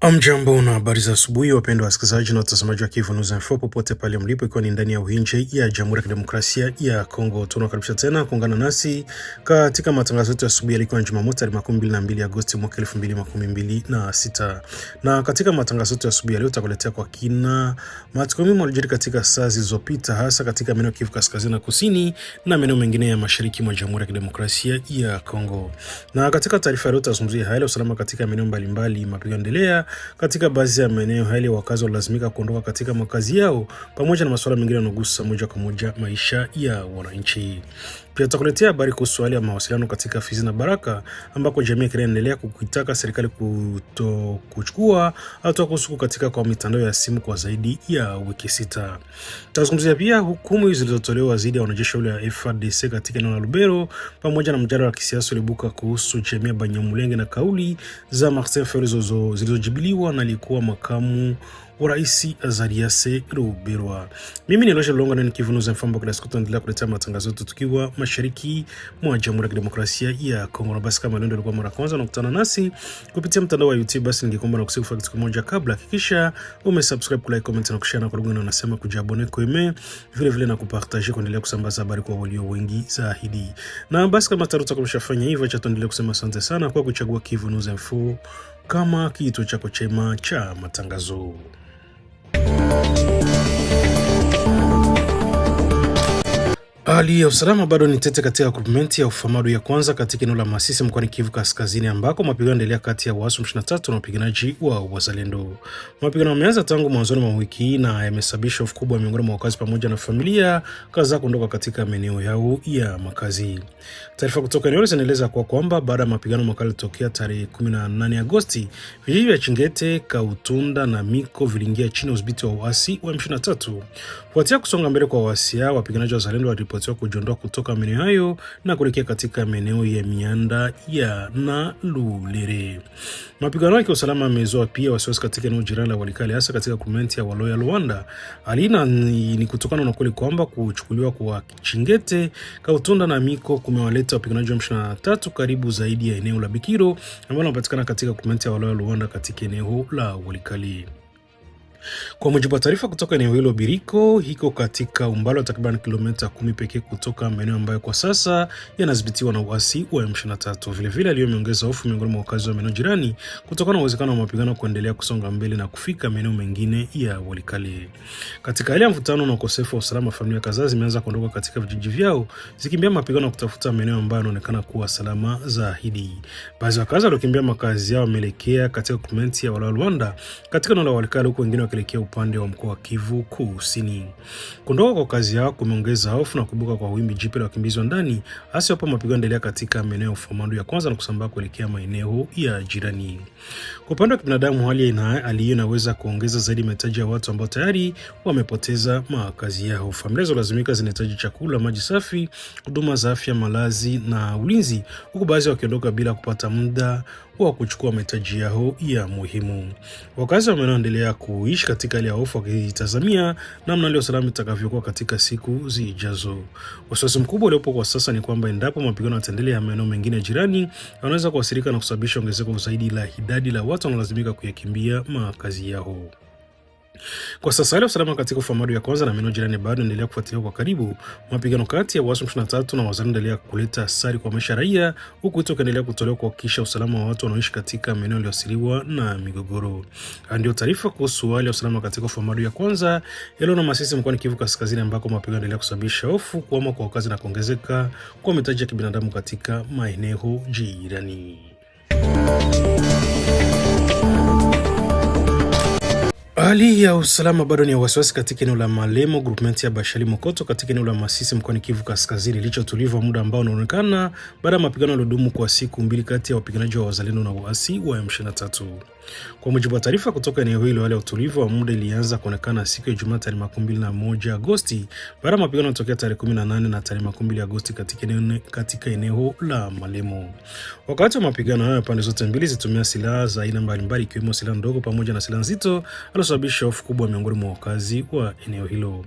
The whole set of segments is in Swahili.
Amjambo na habari za asubuhi wapendwa wasikilizaji na watazamaji wa Kivu News Info popote pale mlipo, ikiwa ni ndani ya uhinje ya Jamhuri ya Kidemokrasia ya Kongo. Tunakaribisha tena kuungana nasi katika matangazo yetu ya asubuhi yalikuwa Jumamosi tarehe 22 Agosti mwaka 2026. Na katika matangazo yetu ya asubuhi leo tutakuletea kwa kina matukio muhimu yaliyojiri katika saa zilizopita, hasa katika maeneo ya Kivu Kaskazini na Kusini na maeneo mengine ya mashariki mwa Jamhuri ya Kidemokrasia ya Kongo. Na katika taarifa leo tutazungumzia hali ya usalama katika maeneo mbalimbali. Mapigano yanaendelea katika baadhi ya maeneo, hali wakazi walazimika kuondoka katika makazi yao, pamoja na masuala mengine yanayogusa moja kwa moja maisha ya wananchi. Pia tutakuletea habari kuhusu hali ya mawasiliano katika Fizi na Baraka, ambako jamii inaendelea kuitaka serikali kuchukua hatua kuhusu katika kwa mitandao ya simu kwa zaidi ya wiki 6. Tutazungumzia pia hukumu zilizotolewa dhidi ya wanajeshi wa FARDC katika eneo la Lubero, pamoja na mjadala wa kisiasa ulibuka kuhusu jamii ya Banyamulenge na kauli za Martin Fayulu zilizojibiliwa na alikuwa makamu wa rais Azarias Ruberwa. Mimi ni Loja Longa na Kivu News Info, kwa siku tunaendelea kuletea matangazo yetu tukiwa mashariki mwa Jamhuri ya Kidemokrasia ya Kongo. Na basi kama leo ndio mara kwanza unakutana nasi kupitia mtandao wa YouTube, basi ningeomba na kusifu kitu kimoja kabla, hakikisha umesubscribe, kulike, comment na kushare, na kwa lugha unasema kujabone kuime vile na kupartager, kuendelea kusambaza habari kwa walio wengi zaidi. Na basi kama tutakomshafanya hivyo, acha tuendelee kusema asante sana kwa kuchagua Kivu News Info kama kituo chako chema cha matangazo. Hali ya usalama bado ni tete katika groupmenti ya Ufamadu ya kwanza katika eneo la Masisi mkoani Kivu Kaskazini, ambako mapigano yanaendelea kati ya waasi 23 na wapiganaji wa Wazalendo. Mapigano yameanza tangu mwanzoni mwa wiki hii na yamesababisha hofu kubwa miongoni mwa wakazi pamoja na familia kadhaa kuondoka katika maeneo yao ya makazi. Taarifa kutoka eneo zinaeleza kwamba baada ya mapigano makali kutokea tarehe 18 Agosti, vijiji vya Chingete, Kautunda na Miko viliingia chini ya udhibiti wa waasi wa M23. Kufuatia kusonga mbele kwa waasi hao, wapiganaji wa Wazalendo waliripotiwa kujiondoa kutoka maeneo hayo na kuelekea katika maeneo ya Mianda ya na Lulere. Mapigano ya usalama yamezoa pia wasiwasi katika eneo jirani la Walikale, hasa katika komenti ya Waloya Luanda. Alina ni kutokana na kweli kwamba kuchukuliwa kwa Chingete, Kautunda na Miko kumewaleta wapiganaji wa M23 karibu zaidi ya eneo la Bikiro ambalo linapatikana katika komenti ya Waloya Luanda katika eneo la Walikale. Kwa mujibu wa taarifa kutoka eneo hilo, Biriko hiko katika umbali wa takriban kilomita 10 pekee kutoka maeneo ambayo kwa sasa yanadhibitiwa na uasi wa M23. Vile aliyoongeza hofu miongoni mwa wakazi wa maeneo jirani kutokana na uwezekano wa mapigano kuendelea kusonga mbele na kufika maeneo mengine ya Walikale. Katika hali ya mvutano na ukosefu wa usalama, familia kadhaa zimeanza kuondoka katika vijiji vyao zikimbia mapigano kutafuta maeneo ambayo yanaonekana kuwa salama zaidi. Baadhi ya wakazi waliokimbia makazi yao wameelekea katika komenti ya Waloya Luanda katika eneo la Walikale, huko wengine wakielekea upande wa mkoa wa Kivu Kusini. Kuondoka kwa kazi yao kumeongeza hofu na kuibuka kwa wimbi jipya la wakimbizi wa ndani, hasa hapo mapigano yanaendelea katika maeneo ya Ufamadu ya kwanza na kusambaa kuelekea maeneo ya jirani. Kwa upande wa kibinadamu, hali hiyo inaweza kuongeza zaidi mahitaji ya watu ambao tayari wamepoteza makazi yao. Familia zilazimika zinahitaji chakula, maji safi, huduma za afya, malazi na ulinzi, huku baadhi wakiondoka bila kupata muda wa kuchukua mahitaji yao ya muhimu. Wakazi wanaendelea kuishi katika hali ya hofu, wakitazamia namna hali ya usalama itakavyokuwa katika siku zijazo. Wasiwasi mkubwa uliopo kwa sasa ni kwamba endapo mapigano yataendelea, maeneo mengine jirani wanaweza kuathirika na kusababisha ongezeko zaidi la idadi la watu wanaolazimika kuyakimbia makazi yao. Kwa sasa hali ya usalama katika Ufamadu ya kwanza na maeneo jirani bado inaendelea kufuatiliwa kwa karibu. Mapigano kati ya waasi 23 na Wazalendo yanaendelea kuleta hasara kwa maisha raia, huku wito ukiendelea kutolewa kuhakikisha usalama wa watu wanaoishi katika maeneo yaliyoathiriwa na migogoro. Ndio taarifa kuhusu hali ya usalama katika Ufamadu ya kwanza yale na Masisi mkoani Kivu Kaskazini, ambako mapigano yanaendelea kusababisha hofu, kuhama kwa wakazi na kuongezeka kwa mahitaji ya kibinadamu katika maeneo jirani. Hali ya usalama bado ni ya wasiwasi katika eneo la Malemo, groupment ya Bashali Mokoto katika eneo la Masisi mkoani Kivu Kaskazini, licha utulivu wa muda ambao unaonekana baada ya mapigano yaliyodumu kwa siku mbili kati ya wapiganaji wa Wazalendo na waasi wa M23. Kwa mujibu wa taarifa kutoka eneo hilo, hali ya utulivu wa muda ilianza kuonekana siku ya Jumatatu tarehe 21 Agosti baada ya mapigano kutokea tarehe 18 na tarehe 20 Agosti katika eneo la Malemo. Wakati wa mapigano hayo, pande zote mbili zitumia silaha za aina mbalimbali ikiwemo silaha ndogo pamoja na silaha nzito, kusababisha hofu kubwa miongoni mwa wakazi wa eneo hilo.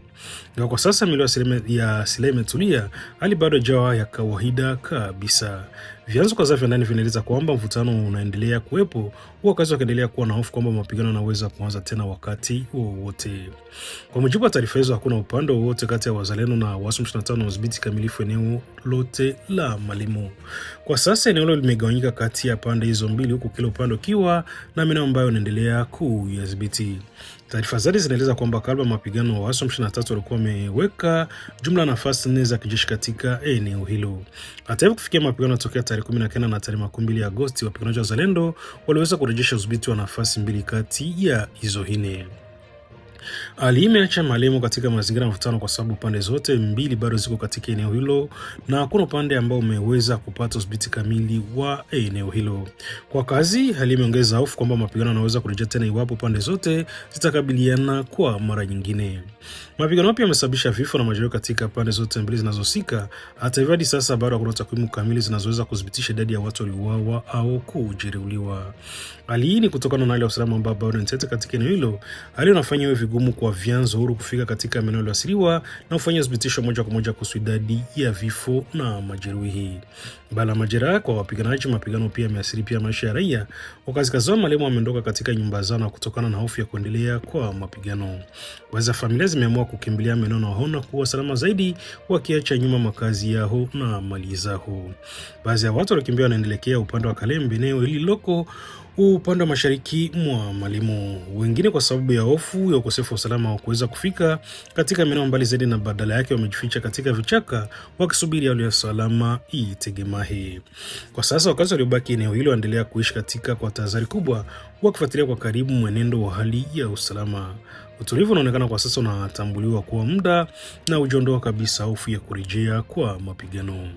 Na kwa sasa milio ya silaha imetulia, hali bado haijawa ya kawaida kabisa. Vyanzo kadhaa vya ndani vinaeleza kwamba mvutano unaendelea kuwepo, huku wakazi wakiendelea kuwa na hofu kwamba mapigano yanaweza kuanza tena wakati wowote. Kwa mujibu wa taarifa hizo, hakuna upande wowote kati ya wazalendo na waasi M23 wanaodhibiti kamilifu eneo lote la Malimu. Kwa sasa eneo hilo limegawanyika kati ya pande hizo mbili, huku kila upande ukiwa na maeneo ambayo yanaendelea kuyadhibiti. Taarifa zaidi zinaeleza kwamba kabla mapigano, waasi wa M23 walikuwa wameweka jumla nafasi 4 za kijeshi katika eneo hilo. Hata hivyo, kufikia mapigano yatokea tarehe 19 na tarehe 12 Agosti, wapiganaji wa wazalendo waliweza kurejesha udhibiti wa nafasi 2 kati ya hizo 4. Hali hii imeacha Malimu katika mazingira ya mvutano kwa sababu pande zote mbili bado ziko katika eneo hilo na hakuna upande ambao umeweza kupata udhibiti kamili wa eneo hilo. Kwa kazi, hali imeongeza hofu kwamba mapigano yanaweza kurejea tena iwapo pande zote zitakabiliana kwa mara nyingine. Mapigano pia yamesababisha vifo na majeruhi katika pande zote mbili zinazohusika. Hata hivyo, hadi sasa bado hakuna takwimu kamili zinazoweza kudhibitisha idadi ya watu waliouawa au kujeruhiwa. Hali hii ni kutokana na hali ya usalama ambayo bado ni tete katika eneo hilo. Hali inafanya iwe vigumu kwa vyanzo huru kufika katika maeneo yaliyoathiriwa na kufanya udhibitisho moja kwa moja kuhusu idadi ya vifo na majeruhi. Bala majeraha kwa wapiganaji, mapigano pia yameathiri pia maisha ya raia. Wakazi kadhaa wa Malimu wameondoka katika nyumba zao kutokana na hofu ya kuendelea kwa mapigano. Baadhi ya familia zimeamua kukimbilia maeneo yanayoona kuwa salama zaidi, wakiacha nyuma makazi yao na mali zao. Baadhi ya watu walikimbia wanaendelea upande wa Kalembe, eneo lililoko upande wa mashariki mwa Malimu. Wengine kwa sababu ya hofu ya ukosefu wa usalama wa kuweza kufika katika maeneo mbali zaidi, na badala yake wamejificha katika vichaka wakisubiri hali ya usalama itegemee. Kwa sasa wakazi waliobaki eneo hilo waendelea kuishi kwa tahadhari kubwa, wakifuatilia kwa karibu mwenendo wa hali ya usalama. Utulivu unaonekana kwa sasa unatambuliwa kuwa muda na ujondoa kabisa hofu ya kurejea kwa mapigano.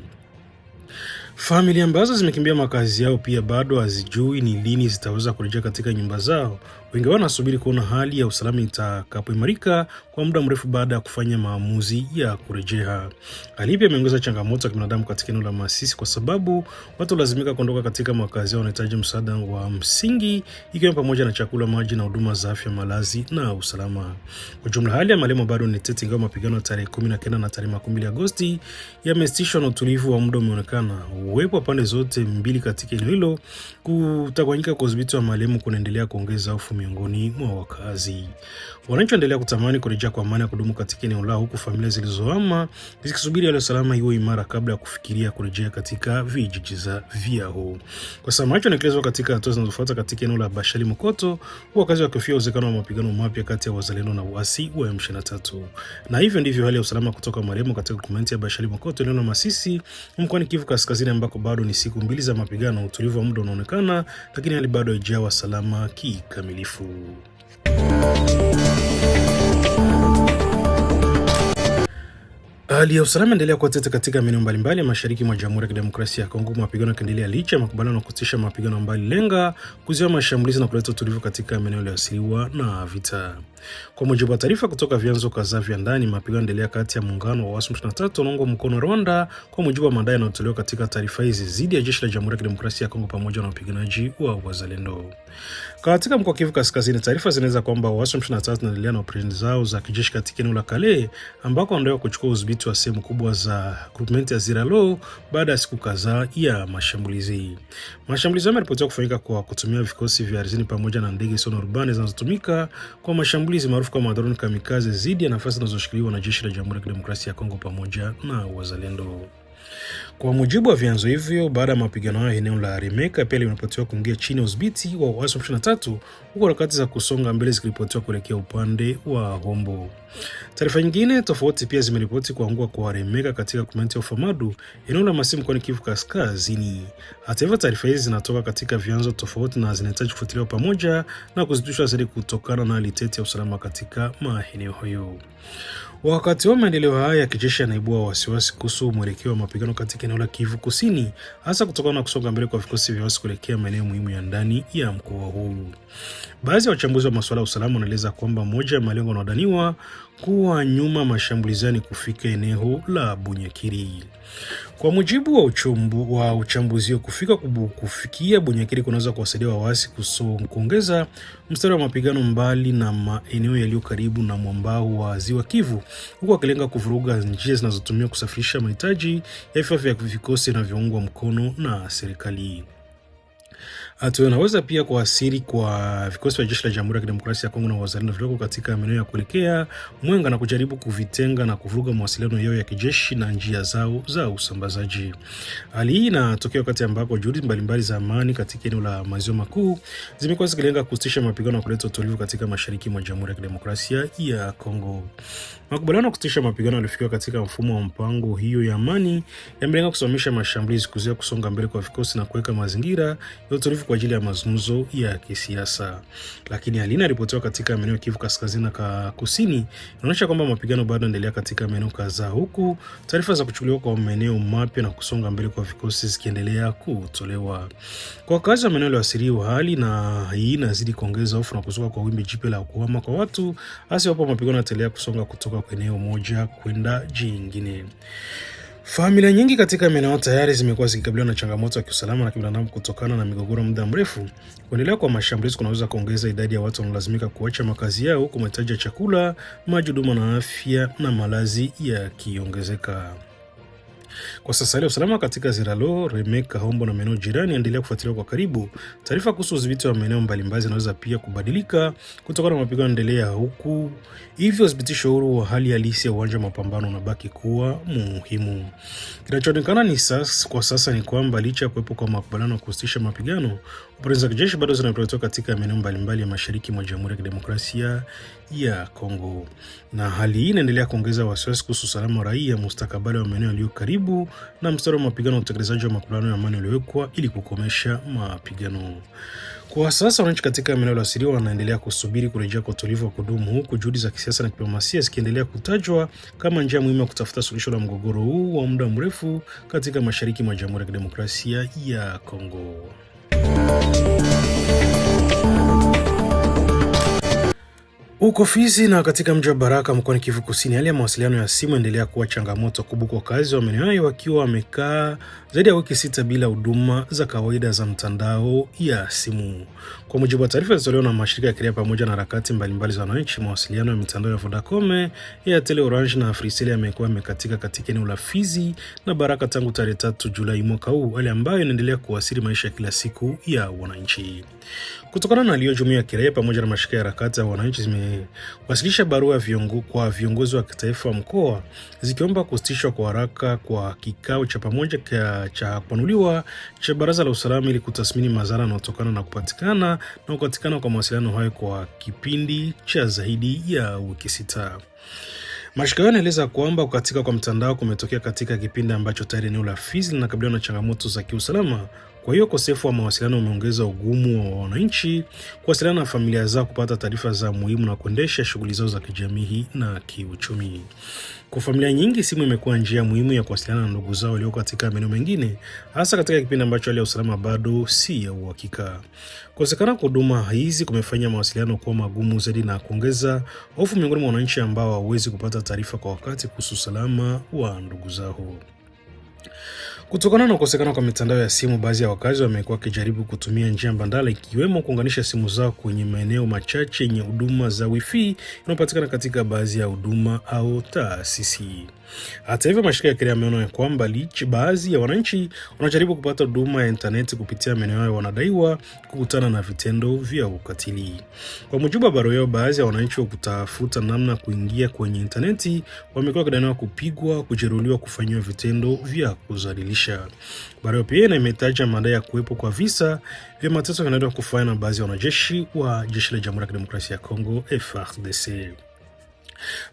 Familia ambazo zimekimbia makazi yao pia bado hazijui ni lini zitaweza kurejea katika nyumba zao. Wengi wanasubiri kuona hali ya usalama itakapoimarika kwa muda mrefu baada ya kufanya maamuzi ya kurejea. Hali hii imeongeza changamoto ya kibinadamu katika eneo la Masisi kwa sababu watu lazimika kuondoka katika makazi yao, wanahitaji msaada wa msingi ikiwa pamoja na chakula, maji na huduma za afya, malazi na usalama. Kwa jumla, hali ya Malimu bado ni tete, ingawa mapigano tarehe 19 na tarehe 12 Agosti yamesitishwa na utulivu wa muda umeonekana. Uwepo wa pande zote mbili katika eneo hilo kutawanyika kwa udhibiti wa Malimu kunaendelea kuongeza hofu miongoni mwa wakazi. Wananchi wanaendelea kutamani kurejea kwa amani ya kudumu katika eneo lao, huku familia zilizohama zikisubiri hali ya usalama iwe imara kabla ya kufikiria kurejea katika vijiji vyao. Kwa sasa macho yanaelekezwa katika hatua zinazofuata katika eneo la Bashali Mokoto, wakazi wakihofia uwezekano wa mapigano mapya kati ya wazalendo na waasi wa M23. Na hivyo ndivyo hali ya usalama kutoka Malimu katika komenti ya Bashali Mokoto, eneo la Masisi mkoani Kivu Kaskazini, ambako bado ni siku mbili za mapigano. Utulivu wa muda unaonekana, lakini hali bado haijawa salama kikamilifu. Hali ya usalama endelea kuwa tete katika maeneo mbalimbali ya mashariki mwa Jamhuri ya Kidemokrasia ya Kongo. Mapigano yakiendelea licha ya makubaliano ya kusitisha mapigano ambayo lenga kuzuia mashambulizi na kuleta utulivu katika maeneo yaliyoathiriwa na vita. Kwa mujibu wa taarifa kutoka vyanzo kadhaa vya ndani, mapigano endelea kati ya muungano wa waasi M23 unaoungwa mkono Rwanda, kwa mujibu wa madai yanayotolewa katika taarifa hizi, dhidi ya jeshi la Jamhuri ya Kidemokrasia ya Kongo pamoja na wapiganaji wa wazalendo. Katika mkoa wa Kivu Kaskazini, taarifa zinaeleza kwamba waasi M23 wanaendelea na operesheni zao za kijeshi katika eneo la Kale, ambako wanaendelea kuchukua udhibiti wa sehemu kubwa za groupement ya Ziralo baada ya siku kadhaa ya mashambulizi. Mashambulizi yameripotiwa kufanyika kwa kutumia vikosi vya ardhini pamoja na ndege zisizo na rubani zinazotumika kwa mashambulizi maarufu kama drone kamikaze dhidi ya nafasi zinazoshikiliwa na jeshi la Jamhuri ya Kidemokrasia ya Kongo pamoja na wazalendo. Kwa mujibu wa vyanzo hivyo, baada ya mapigano hayo, eneo la Remeka pia limeripotiwa kuingia chini ya udhibiti wa waasi wa M23, huku harakati za kusonga mbele zikiripotiwa kuelekea upande wa Hombo. Taarifa nyingine tofauti pia zimeripoti kuangua kwa Remeka katika komenti ya Ufamadu, eneo la Masisi mkoani Kivu Kaskazini. Hata hivyo, taarifa hizi zinatoka katika vyanzo tofauti na zinahitaji kufuatiliwa pamoja na kuzidishwa zaidi kutokana na hali tete ya usalama katika maeneo hayo. Wakati wa maendeleo haya ya kijeshi yanaibua wasiwasi kuhusu mwelekeo wa mapigano katika eneo la Kivu Kusini, hasa kutokana na kusonga mbele kwa vikosi vya waasi kuelekea maeneo muhimu ya ndani ya mkoa huu. Baadhi ya wachambuzi wa masuala ya usalama wanaeleza kwamba moja ya malengo yanayodhaniwa kuwa nyuma mashambulizi ni kufika eneo la Bunyakiri. Kwa mujibu wa uchambuzi wa kufikia Bunyakiri kunaweza kuwasaidia waasi kuongeza mstari wa mapigano mbali na maeneo yaliyo karibu na mwambao wa Ziwa Kivu, huku akilenga kuvuruga njia zinazotumia kusafirisha mahitaji ya vifaa vya vikosi na viungwa mkono na serikali. Hatua inaweza pia kuasiri kwa vikosi vya jeshi la Jamhuri ya Kidemokrasia ya Kongo na wazalendo vilioko katika maeneo ya kuelekea Mwenga na kujaribu kuvitenga na kuvuruga mawasiliano yao ya kijeshi na njia zao za usambazaji. Hali hii inatokea wakati ambako juhudi mbalimbali za amani katika eneo la Maziwa Makuu zimekuwa zikilenga kusitisha mapigano na kuleta utulivu katika mashariki mwa Jamhuri ya Kidemokrasia ya Kongo. Makubaliano ya kusitisha mapigano yalifikiwa katika mfumo wa mpango hiyo ya amani yamelenga kusimamisha mashambulizi, kuzuia kusonga mbele kwa vikosi na kuweka mazingira ya utulivu kwa ajili ya mazungumzo ya kisiasa. Lakini hali inaripotiwa katika maeneo ya Kivu Kaskazini na Kusini inaonyesha kwamba mapigano bado yanaendelea katika maeneo kadhaa, huku taarifa za kuchukuliwa kwa maeneo mapya na kusonga mbele kwa vikosi zikiendelea kutolewa. Kwa wakazi wa maeneo yaliyoathiriwa, hali na hii inazidi kuongeza hofu na kuzuka kwa wimbi jipya la kuhama kwa watu, hasa hapo mapigano yanaendelea kusonga kutoka kwa eneo moja kwenda jingine. Familia nyingi katika maeneo tayari zimekuwa zikikabiliwa na changamoto ya kiusalama na kibinadamu kutokana na migogoro muda mrefu. Kuendelea kwa mashambulizi kunaweza kuongeza idadi ya watu wanaolazimika kuacha makazi yao, huku mahitaji ya chakula, maji, huduma na afya na malazi yakiongezeka. Kwa sasa leo usalama katika Ziralo, Remeka, Hombo na maeneo jirani endelea kufuatiliwa kwa karibu. Taarifa kuhusu udhibiti wa maeneo mbalimbali zinaweza pia kubadilika kutokana na mapigano yanaendelea, huku hivyo udhibitisho huru wa hali halisi ya uwanja wa mapambano unabaki kuwa muhimu. Kinachoonekana kwa sasa ni kwamba licha ya kuwepo kwa makubaliano ya kusitisha mapigano, operesheni za kijeshi bado zinaripotiwa katika maeneo mbalimbali ya mashariki mwa Jamhuri ya Kidemokrasia ya Kongo. Na hali hii inaendelea kuongeza wasiwasi kuhusu usalama wa raia, mustakabali wa maeneo yaliyo karibu na mstari wa mapigano na utekelezaji wa makubaliano ya amani yaliyowekwa ili kukomesha mapigano. Kwa sasa wananchi katika maeneo yaliyoathiriwa wanaendelea kusubiri kurejea kwa utulivu wa kudumu, huku juhudi za kisiasa na diplomasia zikiendelea kutajwa kama njia muhimu ya kutafuta suluhisho la mgogoro huu wa muda mrefu katika mashariki mwa Jamhuri ya Kidemokrasia ya Kongo. Huko Fizi na katika mji wa Baraka mkoani Kivu Kusini, hali ya mawasiliano ya simu endelea kuwa changamoto kubwa kwa wakazi wa maeneo hayo, wakiwa wamekaa zaidi ya wiki 6 bila huduma za kawaida za mtandao ya simu. Kwa mujibu wa taarifa zilizotolewa na mashirika ya kiraia pamoja na harakati mbalimbali za wananchi, mawasiliano ya mitandao ya Vodacom, Airtel, Orange na Africell yamekuwa yamekatika katika eneo la Fizi na Baraka tangu tarehe 3 Julai mwaka huu, hali ambayo inaendelea kuathiri maisha ya kila siku ya wananchi. Kutokana na hiyo, jumuiya ya kiraia pamoja na mashirika ya harakati ya wananchi zimewasilisha barua kwa viongozi wa kitaifa wa mkoa zikiomba kusitishwa kwa haraka kwa kikao cha pamoja cha kupanuliwa cha Baraza la Usalama ili kutathmini madhara yanayotokana na kupatikana kwa mawasiliano hayo kwa kipindi cha zaidi ya wiki 6. Mashirika yanaeleza kwamba kukatika kwa mtandao kumetokea katika kipindi ambacho tayari eneo la Fizi linakabiliwa na changamoto za kiusalama. Kwa hiyo ukosefu wa mawasiliano umeongeza ugumu wa wananchi kuwasiliana na familia zao, kupata taarifa za muhimu na kuendesha shughuli zao za kijamii na kiuchumi. Kwa familia nyingi, simu imekuwa njia muhimu ya kuwasiliana na ndugu zao walio katika maeneo mengine, hasa katika kipindi ambacho hali ya usalama bado si ya uhakika. Kukosekana kwa huduma hizi kumefanya mawasiliano kuwa magumu zaidi na kuongeza hofu miongoni mwa wananchi ambao hawawezi kupata taarifa kwa wakati kuhusu usalama wa ndugu zao. Kutokana na kukosekana kwa mitandao ya simu, baadhi ya wakazi wamekuwa wakijaribu kutumia njia mbadala, ikiwemo kuunganisha simu zao kwenye maeneo machache yenye huduma za wifi inayopatikana katika baadhi ya huduma au taasisi. Hata hivyo, mashirika ya kiraia yameona kwamba baadhi ya wananchi wanajaribu kupata huduma ya intaneti kupitia maeneo hayo wanadaiwa kukutana na vitendo vya ukatili. Kwa mujibu wa barua yao, baadhi ya wananchi wa kutafuta namna kuingia kwenye intaneti wamekuwa wakidaiwa kupigwa, kujeruhiwa, kufanyiwa vitendo vya kudhalilisha. Barua pia imetaja madai ya kuwepo kwa visa vya mateso yanayoendelea kufanywa na baadhi ya wanajeshi wa jeshi la Jamhuri ya Kidemokrasia ya Kongo FARDC.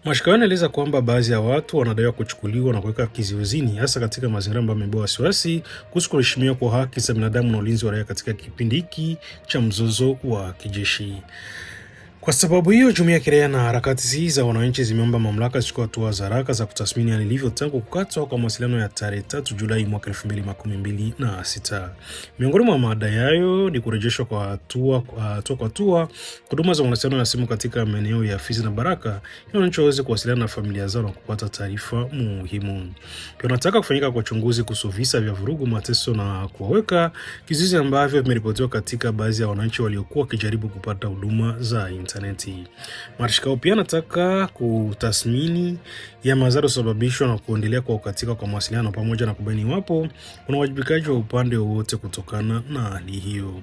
Mashirika yanaeleza kwamba baadhi ya watu wanadaiwa kuchukuliwa na kuweka kizuizini, hasa katika mazingira ambayo yamebeba wasiwasi kuhusu kuheshimiwa kwa haki za binadamu na ulinzi wa raia katika kipindi hiki cha mzozo wa kijeshi. Kwa sababu hiyo, jumuiya ya kiraia na harakati za wananchi zimeomba mamlaka zichukue hatua za haraka za kutathmini hali ilivyo tangu kukatwa kwa mawasiliano ya tarehe 3 Julai mwaka 2026. Miongoni mwa mada yayo ni kurejeshwa kwa hatua huduma za mawasiliano ya simu katika maeneo ya Fizi na Baraka ili wananchi waweze kuwasiliana na familia zao na kupata taarifa muhimu. Pia wanataka kufanyika kwa uchunguzi kuhusu visa vya vurugu, mateso na kuwaweka kizuizi ambavyo vimeripotiwa katika baadhi ya wananchi waliokuwa wakijaribu kupata huduma za interneti. Marshikao pia anataka kutathmini ya madhara sababishwa na kuendelea kwa ukatika kwa mawasiliano pamoja na kubaini iwapo kuna uwajibikaji wa upande wowote kutokana na hali hiyo.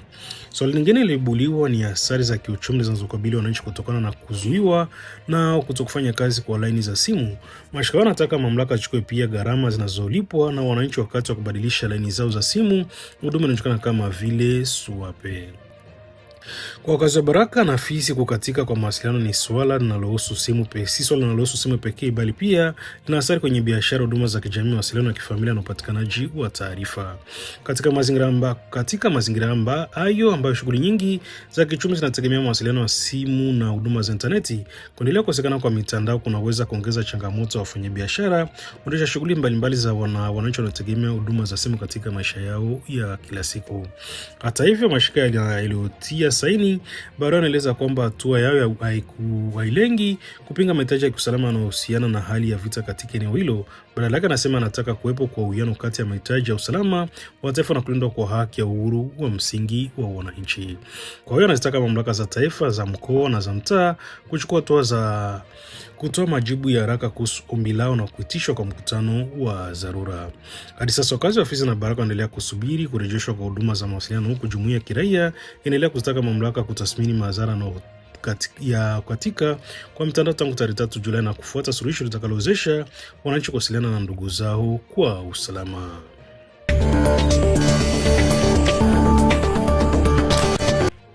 Swali lingine lilibuliwa ni athari za kiuchumi zinazokabili wananchi kutokana na kuzuiwa na kutokufanya kazi kwa laini za simu. Marshikao anataka mamlaka zichukue pia gharama zinazolipwa na wananchi wakati wa kubadilisha laini zao za simu, huduma inajulikana kama vile Suape. Kwa wakazi wa Baraka na Fizi, kukatika kwa mawasiliano ni swala linalohusu simu pekee, si swala linalohusu simu pekee, bali pia lina athari kwenye biashara, huduma za kijamii, mawasiliano ya kifamilia na upatikanaji wa taarifa. Katika mazingira hayo ambayo shughuli nyingi za kiuchumi zinategemea mawasiliano ya simu na huduma za interneti, kuendelea kukosekana kwa mitandao kunaweza kuongeza changamoto wa wafanyabiashara kuendesha shughuli mbalimbali za wananchi wanaotegemea huduma za simu katika maisha yao ya kila siku. Hata hivyo, mashirika yaliyotia saini barua inaeleza kwamba hatua yao hailengi kupinga mahitaji ya kiusalama yanayohusiana na hali ya vita katika eneo hilo. Badala yake anasema anataka kuwepo kwa uwiano kati ya mahitaji ya usalama wa taifa na kulindwa kwa haki ya uhuru wa msingi wa wananchi. Kwa hiyo anazitaka mamlaka za taifa, za mkoa na za mtaa kuchukua hatua za kutoa majibu ya haraka kuhusu ombi lao na kuitishwa kwa mkutano wa dharura. Hadi sasa wakazi wa Fizi na Baraka wanaendelea kusubiri kurejeshwa kwa huduma za mawasiliano, huku jumuiya ya kiraia inaendelea kuzitaka mamlaka kutathmini madhara na katika kwa mtandao tangu tarehe 3 Julai na kufuata suluhisho litakalowezesha wananchi kuwasiliana na ndugu zao kwa usalama.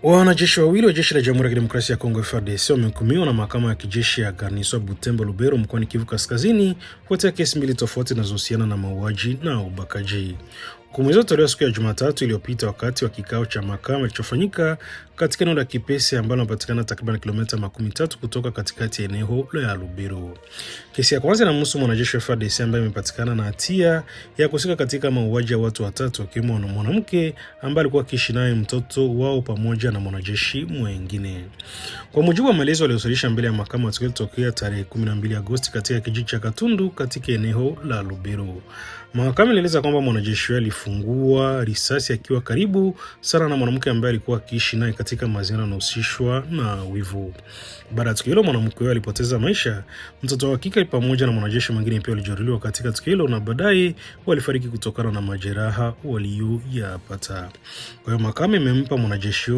Wanajeshi wawili wa jeshi la Jamhuri ya Kidemokrasia ya Kongo FARDC wamehukumiwa na mahakama ya kijeshi ya Garnison Butembo Lubero mkoani Kivu Kaskazini kufuatia kesi mbili tofauti zinazohusiana na mauaji na ubakaji. Hukumu hizo zilitolewa siku ya Jumatatu iliyopita wakati wa kikao cha mahakama kilichofanyika katika eneo la Kipese ambalo linapatikana takriban kilomita 13 kutoka katikati ya eneo la Lubero. Kesi ya kwanza inamhusu mwanajeshi wa FARDC ambaye amepatikana na hatia ya kuhusika katika mauaji ya watu watatu wakiwemo mwanamke ambaye alikuwa akiishi naye, mtoto wao pamoja na mwanajeshi mwingine. Kwa mujibu wa maelezo yaliyowasilisha mbele ya mahakama, tukio lilitokea tarehe 12 Agosti katika kijiji cha Katundu katika eneo la Lubero. Mahakama ilieleza kwamba mwanajeshi alifungua risasi akiwa karibu sana na mwanamke ambaye alikuwa akiishi naye katika mazingira yanayohusishwa na wivu. Baada ya tukio hilo, mwanamke huyo alipoteza maisha. Mtoto wa kike pamoja na mwanajeshi mwingine pia walijeruhiwa katika tukio hilo na baadaye walifariki kutokana na majeraha waliyoyapata. Kwa hiyo mahakama imempa mwanajeshi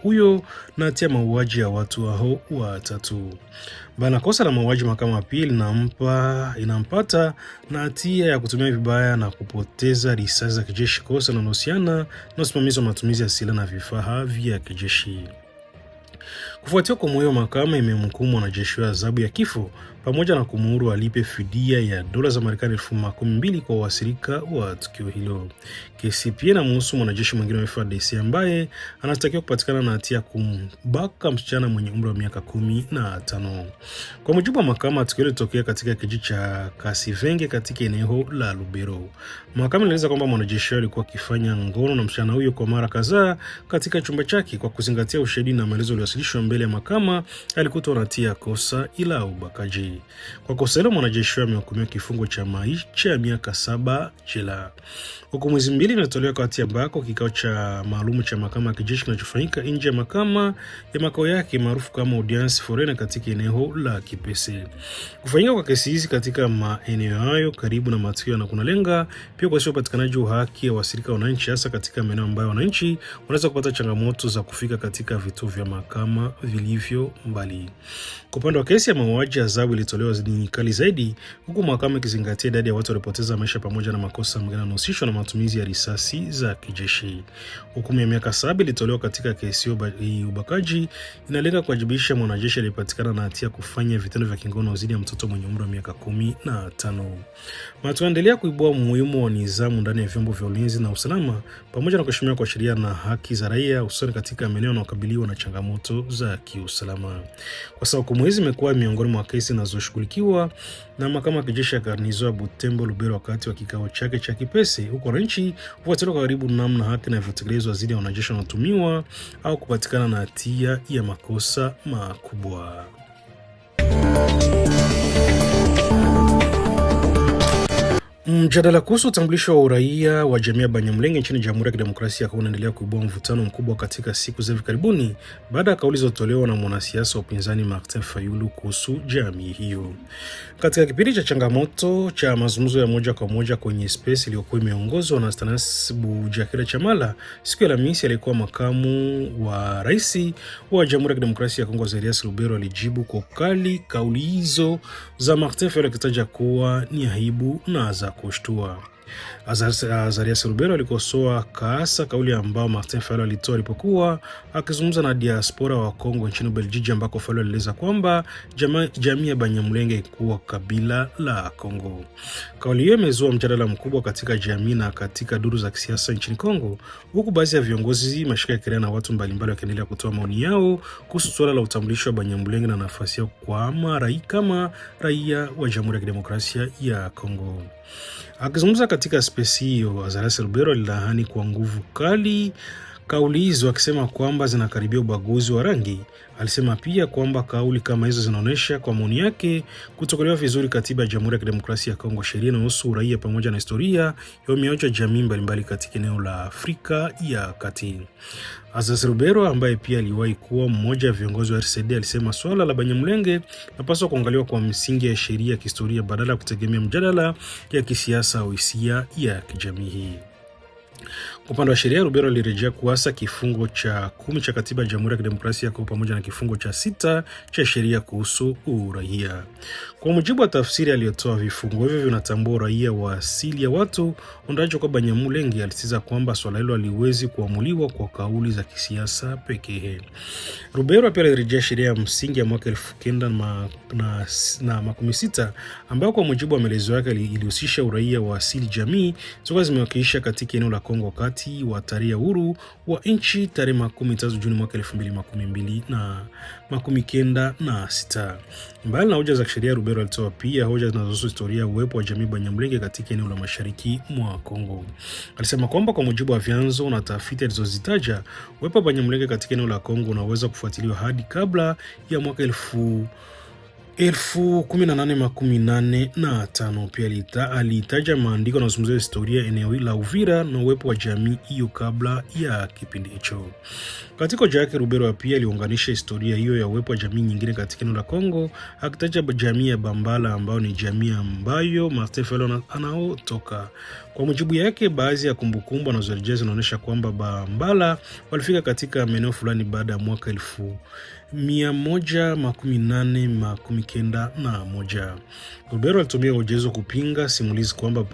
huyo na hatia mauaji ya watu hao watatu. Bana kosa la mauaji, mahakama pia inampata na hatia ya kutumia vibaya na kupoteza risasi za kijeshi, kosa linalohusiana na usimamizi wa matumizi ya silaha na vifaa vya kijeshi. Kufuatia hukumu hiyo, mahakama imemhukumu mwanajeshi wa adhabu ya kifo pamoja na kumwamuru alipe fidia ya dola za Marekani 12,000 kwa waathirika wa tukio hilo. Kesi pia inamhusu mwanajeshi mwingine wa FARDC ambaye anatakiwa kupatikana na hatia kumbaka msichana mwenye umri wa miaka 15. Kwa mujibu wa mahakama, tukio lilitokea katika kijiji cha Kasivenge katika eneo la Lubero. Mahakama ilieleza kwamba mwanajeshi alikuwa akifanya ngono na msichana huyo kwa mara kadhaa katika chumba chake. Kwa kuzingatia ushahidi na maelezo yaliyowasilishwa mbele ya mahakama, alikutwa na hatia ya kosa ila ubakaji. Kwa kosa hilo, mwanajeshi amehukumiwa kifungo cha maisha ya miaka 7 jela. Hukumu hizi mbili zinatolewa wakati ambako kikao cha maalum cha mahakama ya kijeshi kinachofanyika nje ya mahakama ya makao yake maarufu kama Audience Foraine katika eneo la Kipese. Kufanyika kwa kesi hizi katika maeneo hayo karibu na matukio na kunalenga pia kwa upatikanaji wa haki ya wasirika wananchi, hasa katika maeneo ambayo wananchi wanaweza kupata changamoto za kufika katika vituo vya mahakama vilivyo mbali. Kwa upande wa kesi ya mauaji, adhabu ilitolewa ni kali zaidi, huku mahakama ikizingatia idadi ya watu waliopoteza maisha pamoja na makosa mengine yanayohusishwa na matumizi ya risasi za kijeshi. Hukumu ya miaka 7 ilitolewa katika kesi ya ubakaji, inalenga kuwajibisha mwanajeshi aliyepatikana na hatia kufanya vitendo vya kingono dhidi ya mtoto mwenye umri wa miaka 15. Tunaendelea kuibua umuhimu wa nidhamu ndani ya vyombo vya ulinzi na usalama pamoja na kuheshimiwa kwa sheria na haki za raia, hususan katika maeneo yanayokabiliwa na changamoto za za kiusalama. Kwa sababu hukumu hizi imekuwa miongoni mwa kesi zinazoshughulikiwa na mahakama ya kijeshi ya Garnizo ya Butembo Lubero wakati wa kikao chake cha kipesi huko wananchi hufuatilia kwa karibu namna haki inavyotekelezwa dhidi ya wanajeshi wanaotumiwa au kupatikana na hatia ya makosa makubwa. Mjadala kuhusu utambulisho wa uraia wa jamii ya Banyamulenge nchini Jamhuri ya Kidemokrasia ya Kongo unaendelea kuibua mvutano mkubwa katika siku za hivi karibuni baada ya kauli zilizotolewa na mwanasiasa wa upinzani Martin Fayulu kuhusu jamii hiyo. Katika kipindi cha changamoto cha mazungumzo ya moja kwa moja kwenye space iliyokuwa imeongozwa na Stanis Bujakira Chamala, siku ya Alhamisi alikuwa makamu wa rais wa Jamhuri ya Kidemokrasia ya Kongo Azarias Lubero alijibu kwa ukali kauli hizo za Martin Fayulu akitaja kuwa ni aibu na za kushtua. Azarias Lubero alikosoa kaasa kauli ambao Martin Fayulu alitoa alipokuwa akizungumza na diaspora wa Kongo nchini Ubelgiji, ambako Fayulu alieleza kwamba jamii ya Banyamulenge ikuwa kabila la Kongo. Kauli hiyo imezua mjadala mkubwa katika jamii na katika duru za kisiasa nchini Kongo, huku baadhi ya viongozi, mashirika ya kiraia na watu mbalimbali wakiendelea kutoa maoni yao kuhusu suala la utambulisho wa Banyamulenge na nafasi yao kama raia wa Jamhuri ya Kidemokrasia ya Kongo. Akizungumza katika spesi hiyo, Azarias Lubero alilaani kwa nguvu kali kauli hizo akisema kwamba zinakaribia ubaguzi wa rangi. Alisema pia kwamba kauli kama hizo zinaonyesha kwa maoni yake kutokuelewa vizuri katiba ya Jamhuri ya Kidemokrasia ya Kongo, sheria inayohusu uraia pamoja na historia ya umeoja wa jamii mbalimbali katika eneo la Afrika ya Kati. Azarias Lubero ambaye pia aliwahi kuwa mmoja wa viongozi wa RCD alisema swala la Banyamulenge napaswa kuangaliwa kwa msingi ya sheria ya kihistoria badala ya kutegemea mjadala ya kisiasa au hisia ya kijamii hii. Kwa upande wa sheria, Lubero alirejea kuasa kifungo cha 10 cha katiba ya Jamhuri ya Kidemokrasia ya Kongo pamoja na kifungo cha 6 cha sheria kuhusu uraia. Kwa mujibu wa tafsiri aliyotoa, vifungo hivyo vinatambua uraia wa asili ya watu undacho kwa Banyamulenge. Alisisitiza kwamba swala hilo haliwezi kuamuliwa kwa kauli za kisiasa pekee. Lubero pia alirejea sheria ya msingi ya mwaka 1960 ambayo kwa mujibu wa maelezo yake ilihusisha uraia wa asili jamii zote zimewakilisha katika eneo la Kongo wakati wa tarehe ya uhuru wa nchi tarehe 13 Juni mwaka 2026. Mbali na hoja za kisheria, Lubero alitoa pia hoja zinazohusu historia uwepo wa jamii Banyamulenge katika eneo la mashariki mwa Kongo. Alisema kwamba kwa mujibu wa vyanzo na tafiti alizozitaja, uwepo wa Banyamulenge katika eneo la Kongo unaweza kufuatiliwa hadi kabla ya mwaka 1885. Pia alitaja maandiko yanayozungumzia historia eneo la Uvira na uwepo wa jamii hiyo kabla ya kipindi hicho. Katika hoja yake, Lubero pia aliunganisha historia hiyo ya uwepo wa jamii nyingine katika eneo la Kongo, akitaja jamii ya Bambala ambao ni jamii ambayo Martin Fayulu anaotoka. Kwa mujibu yake, baadhi ya kumbukumbu anazorejea zinaonyesha kwamba Bambala walifika katika maeneo fulani baada ya mwaka 1891. Lubero alitumia hoja kupinga simulizi kwamba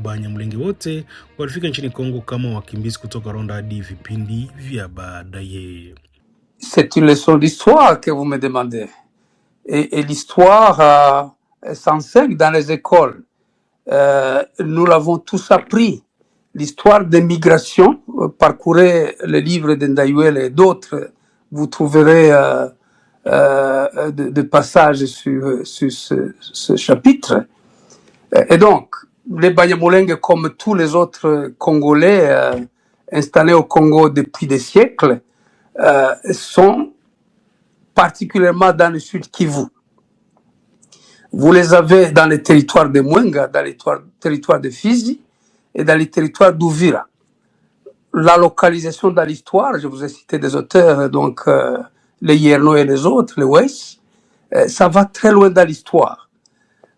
Banyamulenge wote walifika nchini Kongo kama wakimbizi kutoka Rwanda hadi vipindi vya baadaye. C'est une leçon d'histoire que vous me demandez. Et l'histoire s'enseigne dans les écoles. Nous l'avons tous appris. L'histoire des migrations, parcourez le livre d'Ndayuel et d'autres, vous trouverez de passages sur ce chapitre. Et donc, les Banyamulenge, comme tous les autres Congolais installés au Congo depuis des siècles, sont particulièrement dans le sud Kivu. Vous les avez dans les territoires de Mwenga, dans les territoires de Fizi et dans les territoires d'Uvira. La localisation dans l'histoire, je vous ai cité des auteurs, donc les Yerno et les autres, les Weiss, ça va très loin dans l'histoire.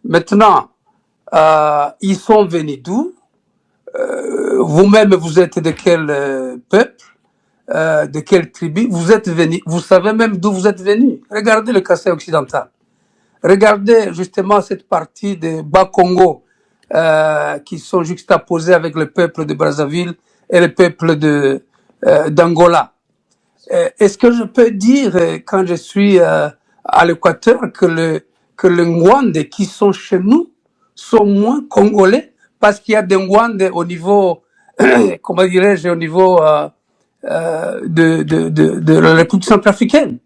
Maintenant, ils sont venus d'où? Vous-même, vous êtes de quel peuple? De quelle tribu vous êtes venu? Vous savez même d'où vous êtes venu. Regardez le Kassai occidental. Regardez justement cette partie de Bas-Congo qui sont juxtaposés avec le peuple de Brazzaville et le peuple d'Angola. Est-ce que je peux dire, quand je suis à l'Équateur, que les Ngwandais qui sont chez nous sont moins congolais parce qu'il y a des Ngwandais au niveau, comment dirais-je, au niveau de la République centrafricaine.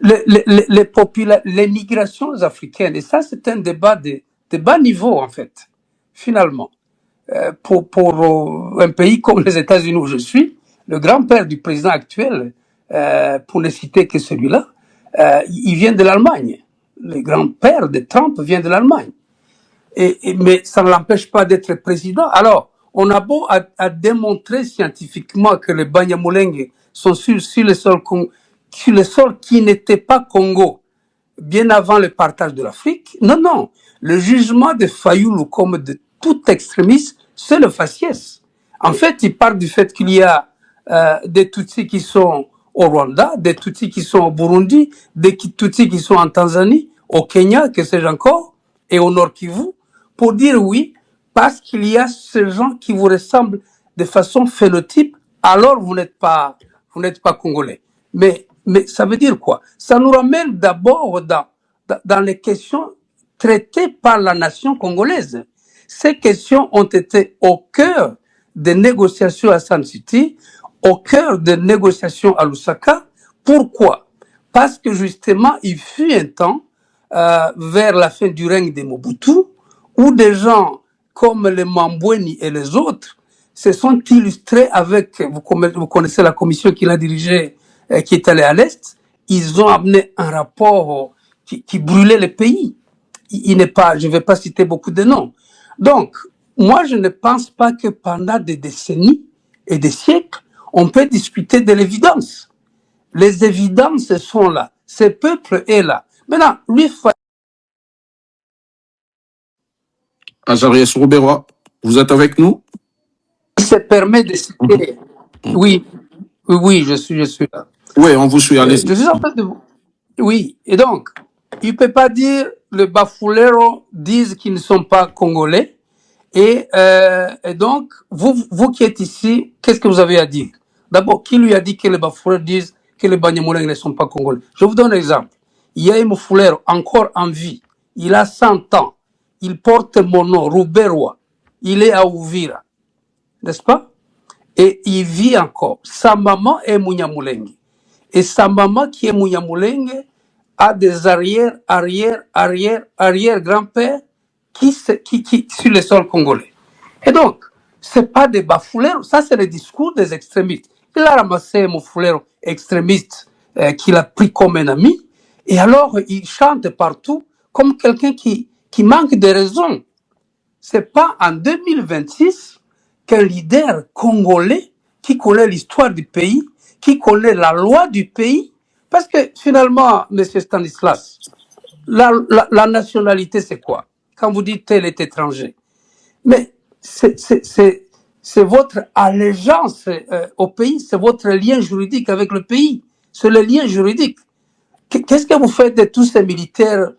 Les migrations africaines, et ça c'est un débat de bas niveau en fait, finalement. Pour un pays comme les États-Unis où je suis, le grand-père du président actuel, pour ne citer que celui-là, il vient de l'Allemagne. Le grand-père de Trump vient de l'Allemagne. Mais ça ne l'empêche pas d'être président. Alors, on a beau à démontrer scientifiquement que les Banyamulenge sont sur le sol qui n'était pas Congo, bien avant le partage de l'Afrique. Non, non. Le jugement de Fayoulou comme de tout extrémiste, c'est le faciès. En fait, il parle du fait qu'il y a des Tutsis qui sont au Rwanda, des Tutsis qui sont au Burundi, des Tutsis qui sont en Tanzanie, au Kenya, que sais-je encore, et au Nord Kivu, pour dire oui, parce qu'il y a ces gens qui vous ressemblent de façon phénotype, alors vous n'êtes pas congolais. Mais ça veut dire quoi? Ça nous ramène d'abord dans les questions traitées par la nation congolaise. Ces questions ont été au cœur des négociations à Sun City, au cœur des négociations à Lusaka. Pourquoi? Parce que justement, il fut un temps, vers la fin du règne de Mobutu, où des gens comme les Mambweni et les autres se sont illustrés avec, vous connaissez la commission qu'il a dirigée, qui est allée à l'Est, ils ont amené un rapport qui brûlait le pays. Il n'est pas, je ne vais pas citer beaucoup de noms. Donc, moi, je ne pense pas que pendant des décennies et des siècles, on peut discuter de l'évidence. Les évidences sont là. Ce peuple est là. Maintenant, lui, Azarias Rouberois, vous êtes avec nous? il se permet de citer. Oui, je suis là. Oui, on vous suit, allez-y. Je suis en train de vous. Oui, et donc, il ne peut pas dire les Bafouleros disent qu'ils ne sont pas congolais. Et donc, vous qui êtes ici, qu'est-ce que vous avez à dire? D'abord, qui lui a dit que les Bafouleros disent que les Banyamulenge ne sont pas congolais? Je vous donne un exemple. Il y a un Moufulero encore en vie. Il a 100 ans. Il porte mon nom, Rouberois. Il est à Ouvira. N'est-ce pas? Et il vit encore. Sa maman est Munyamulenge. Et sa maman qui est Munyamulenge a des arrière-grands-pères qui sur le sol congolais. Et donc, c'est pas des bafouleros, ça c'est le discours des extrémistes. Il a ramassé un foulero extrémiste qu'il a pris comme un ami, et alors il chante partout comme quelqu'un qui manque de raison. C'est pas en 2026 qu'un leader congolais qui connaît l'histoire du pays, qui connaît la loi du pays, parce que finalement, M. Stanislas, la nationalité c'est quoi? Quand vous dites tel est étranger. Mais c'est votre allégeance au pays, c'est votre lien juridique avec le pays, c'est le lien juridique. Qu'est-ce que vous faites de tous ces militaires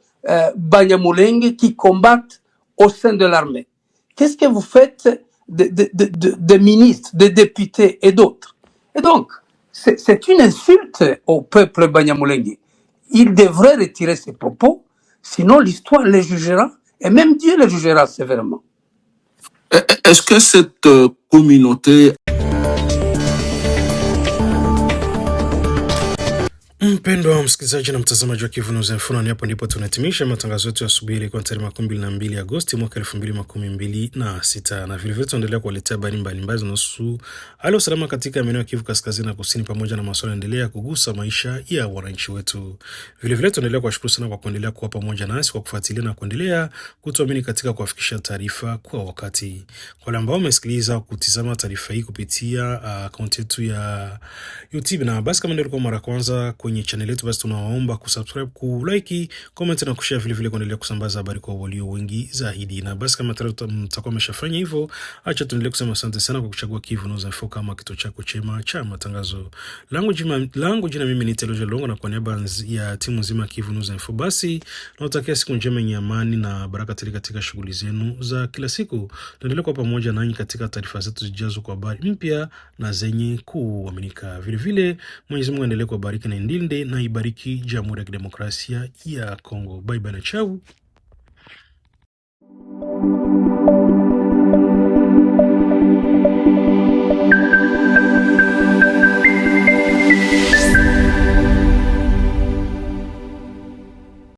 Banyamulenge qui combattent au sein de l'armée? Qu'est-ce que vous faites de ministres, de députés et d'autres? Et donc, c'est une insulte au peuple Banyamulenge. Il devrait retirer ses propos, sinon l'histoire les jugera, et même Dieu les jugera sévèrement. Est-ce que cette communauté... Mpendo wa msikilizaji na mtazamaji wa Kivu News Info, na hapo ndipo tunahitimisha matangazo yetu ya asubuhi ilikuwa tarehe 22 Agosti mwaka 2026, na vile vile tunaendelea kuwaletea habari mbalimbali zinazohusu hali ya usalama katika maeneo ya Kivu Kaskazini na Kusini, pamoja na masuala yanaendelea kugusa maisha ya wananchi wetu. Vile vile tunaendelea kuwashukuru sana kwa kuendelea kuwa pamoja nasi, kwa kufuatilia na kuendelea kutuamini katika kuwafikisha taarifa kwa wakati. Kwa wale ambao wamesikiliza kutizama taarifa hii kupitia akaunti yetu ya YouTube, na basi kama ndio ilikuwa mara kwanza kwenye channel yetu, basi tunawaomba kusubscribe, kulike, comment na kushare, vile vile kuendelea kusambaza habari kwa walio wengi zaidi. Na basi kama mtakuwa mmeshafanya hivyo, acha tuendelee kusema asante sana kwa kuchagua Kivu News Info kama kituo chako chema cha matangazo. Langu jina mimi ni Teloje Longo, na kwa niaba ya timu nzima ya Kivu News Info, basi nawatakia siku njema yenye amani na baraka tele katika shughuli zenu za kila siku. Tuendelee kwa pamoja nanyi katika taarifa zetu zijazo kwa habari mpya na zenye kuaminika. Vile vile Mwenyezi Mungu aendelee kubariki na ndinde na ibariki Jamhuri ya Kidemokrasia ya Kongo. Bye bye na ciao.